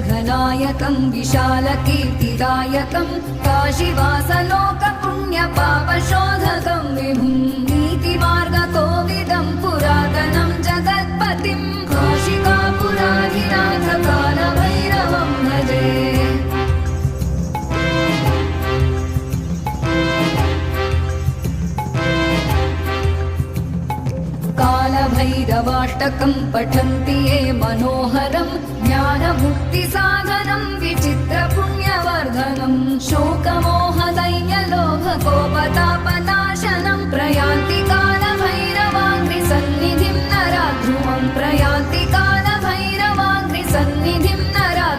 शङ्खनायकं विशालकीर्तिदायकं काशीवासलोकपुण्यपापशोधकं विभुं नीतिमार्गकोविदं पुरातनं जगत्पतिं काशिकापुराधिनाथ कालभैरवं भजे। कालभैरवाष्टकं पठन्